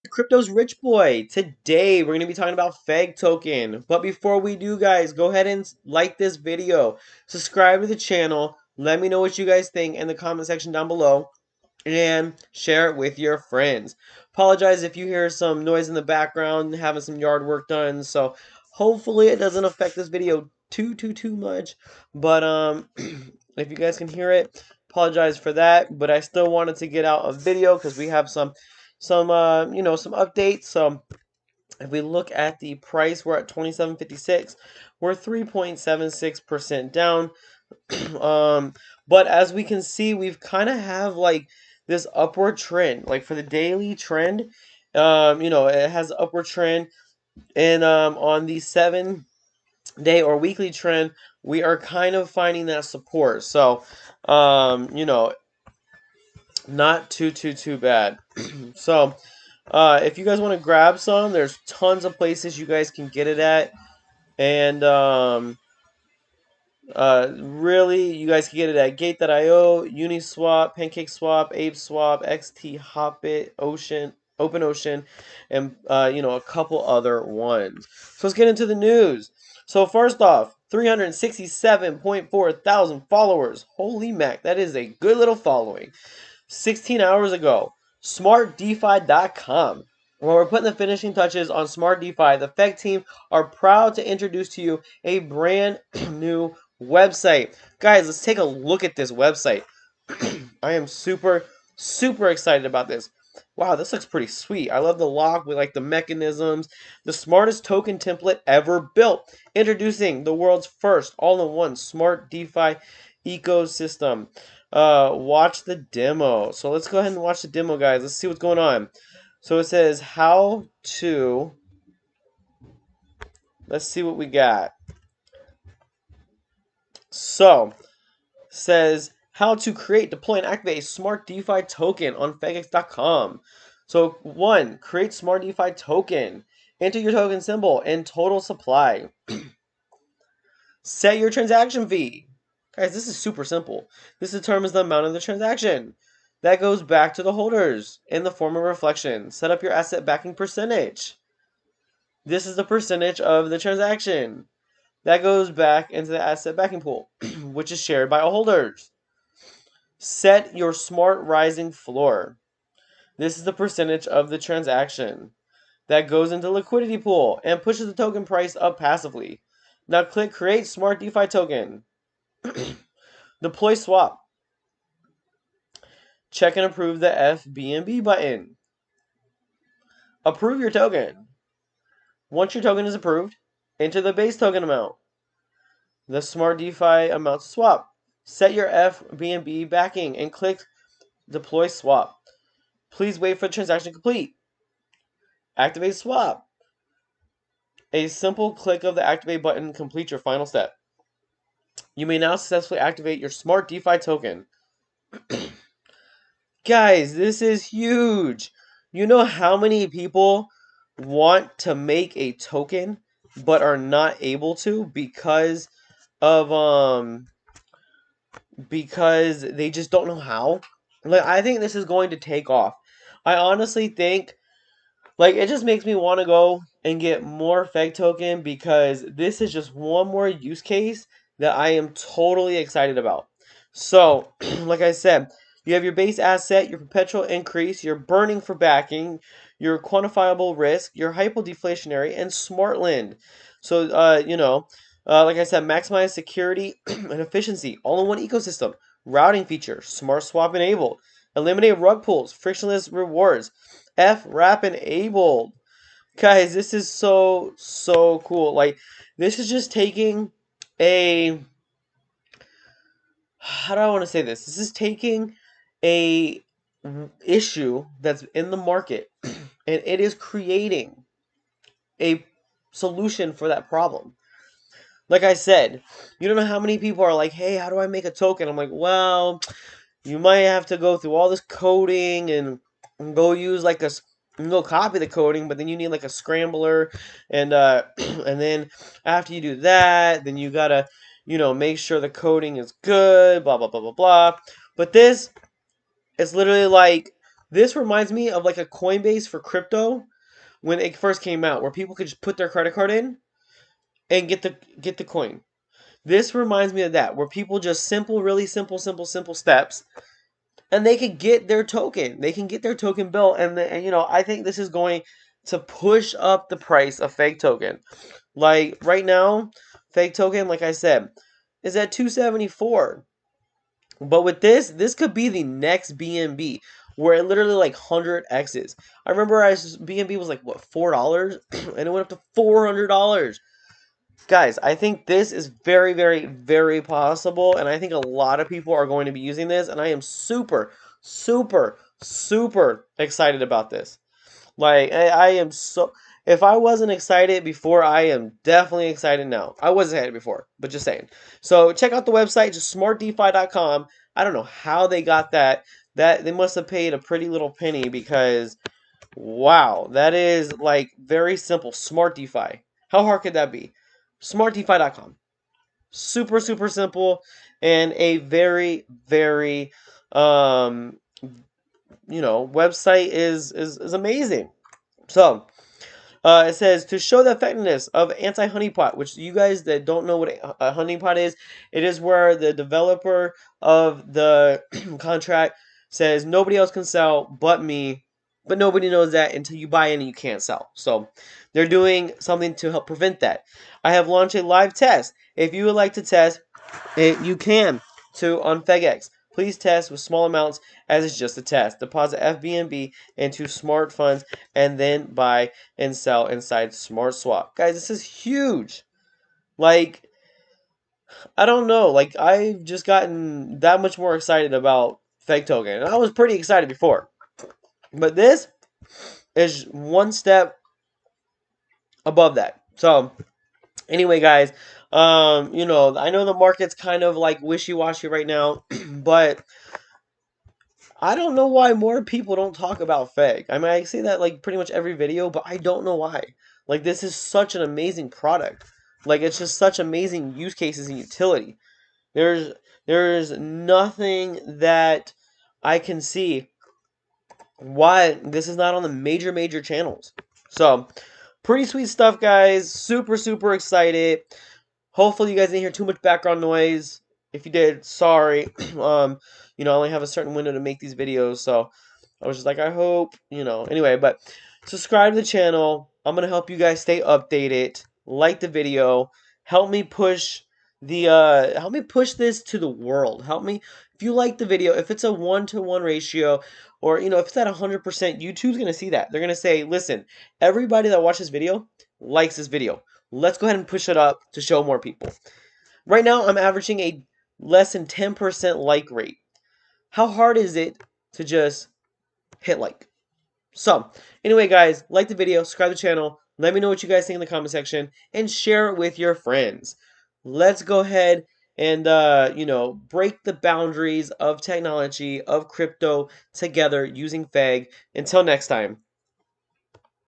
Crypto's Rich Boy. Today we're going to be talking about FEG token. But before we do, guys, go ahead and like this video. Subscribe to the channel. Let me know what you guys think in the comment section down below. And share it with your friends. Apologize if you hear some noise in the background, having some yard work done. So hopefully it doesn't affect this video too much. But if you guys can hear it, apologize for that. But I still wanted to get out a video because we have some some updates. So if we look at the price, we're at 27.56. We're 3.76% down. But as we can see, we've kind of have like this upward trend. Like for the daily trend, it has upward trend, and on the 7-day or weekly trend, we are kind of finding that support. So, not too bad. So, if you guys want to grab some, there's tons of places you guys can get it at, and really, you guys can get it at Gate.io, Uniswap, PancakeSwap, ApeSwap, XT, Hopit, Ocean, OpenOcean, and a couple other ones. So let's get into the news. So first off, 367.4 thousand followers. Holy mac, that is a good little following. 16 hours ago, SmartDeFi.com. While we're putting the finishing touches on SmartDeFi, the FEG team are proud to introduce to you a brand new website. Guys, let's take a look at this website. I am super excited about this. Wow, this looks pretty sweet. I love the lock with like the mechanisms. The smartest token template ever built. Introducing the world's first all-in-one smart DeFi ecosystem. Watch the demo. So let's go ahead and watch the demo, guys. Let's see what's going on. So it says how to. Let's see what we got. So says how to create, deploy, and activate a smart DeFi token on FEGX.com. So 1, create smart DeFi token. Enter your token symbol and total supply. Set your transaction fee. Guys, this is super simple. This determines the amount of the transaction. That goes back to the holders in the form of reflection. Set up your asset backing percentage. This is the percentage of the transaction. That goes back into the asset backing pool, which is shared by all holders. Set your smart rising floor. This is the percentage of the transaction. That goes into liquidity pool and pushes the token price up passively. Now click create smart DeFi token. Deploy swap. Check and approve the FBNB button. Approve your token. Once your token is approved, enter the base token amount. The smart DeFi amount to swap. Set your FBNB backing and click deploy swap. Please wait for the transaction to complete. Activate swap. A simple click of the activate button completes your final step. You may now successfully activate your smart DeFi token. Guys, this is huge. You know how many people want to make a token but are not able to because of because they just don't know how? Like, I think this is going to take off. I honestly think, like, it just makes me want to go and get more FEG token because this is just one more use case that I am totally excited about. So, like I said, you have your base asset, your perpetual increase, your burning for backing, your quantifiable risk, your hypodeflationary, and smart lend. So, like I said, maximize security and efficiency, all in one ecosystem. Routing feature, smart swap enabled. Eliminate rug pulls, frictionless rewards. FWrap enabled. Guys, this is so cool. Like, this is just taking a, how do I want to say this? This is taking a issue that's in the market and it is creating a solution for that problem. Like I said, you don't know how many people are like, hey, how do I make a token? I'm like, well, you might have to go through all this coding and go use like a, go copy the coding, but then you need like a scrambler, and and then after you do that, then you gotta, make sure the coding is good, blah blah blah blah blah. But this is literally like This reminds me of like a Coinbase for crypto when it first came out, where people could just put their credit card in and get the coin. This reminds me of that, where people just really simple steps, and they can get their token. They can get their token built, and you know, I think this is going to push up the price of fake token. Like right now, fake token, like I said, is at 274. But with this could be the next BNB, where it literally like 100x's. I remember BNB was like what, $4, and it went up to $400. Guys, I think this is very possible, and I think a lot of people are going to be using this, and I am super excited about this. Like, I am so. If I wasn't excited before, I am definitely excited now. I wasn't excited before, but just saying. So check out the website, just smartdefi.com. I don't know how they got that. That they must have paid a pretty little penny, because wow, that is like very simple. Smart DeFi. How hard could that be? SmartDeFi.com. Super simple, and a very um website is amazing. So it says to show the effectiveness of anti-honeypot, which you guys that don't know what a honeypot is, it is where the developer of the contract says nobody else can sell but me, but nobody knows that until you buy in and you can't sell. So they're doing something to help prevent that. I have launched a live test. If you would like to test it, you can on FEGX. Please test with small amounts, as it's just a test. Deposit FBNB into smart funds and then buy and sell inside Smart Swap. Guys, this is huge. Like, I don't know. Like, I've just gotten that much more excited about fake token. And I was pretty excited before. But this is one step above that. So, anyway, guys, I know the market's kind of like wishy-washy right now, but I don't know why more people don't talk about FEG. I mean, I say that like pretty much every video, but I don't know why. Like, this is such an amazing product. Like, it's just such amazing use cases and utility. There's there's nothing that I can see why this is not on the major channels. So, pretty sweet stuff, guys. Super excited. Hopefully you guys didn't hear too much background noise. If you did, sorry. I only have a certain window to make these videos, so I was just like, I hope, Anyway, but subscribe to the channel. I'm gonna help you guys stay updated. Like the video. Help me push this to the world. Help me if you like the video, if it's a 1-to-1 ratio, or if it's at 100%, YouTube's gonna see that. They're gonna say, listen, everybody that watches this video likes this video. Let's go ahead and push it up to show more people. Right now, I'm averaging a less than 10% like rate. How hard is it to just hit like? So, anyway, guys, like the video, subscribe to the channel, let me know what you guys think in the comment section, and share it with your friends. Let's go ahead and, break the boundaries of technology, of crypto together using FEG. Until next time.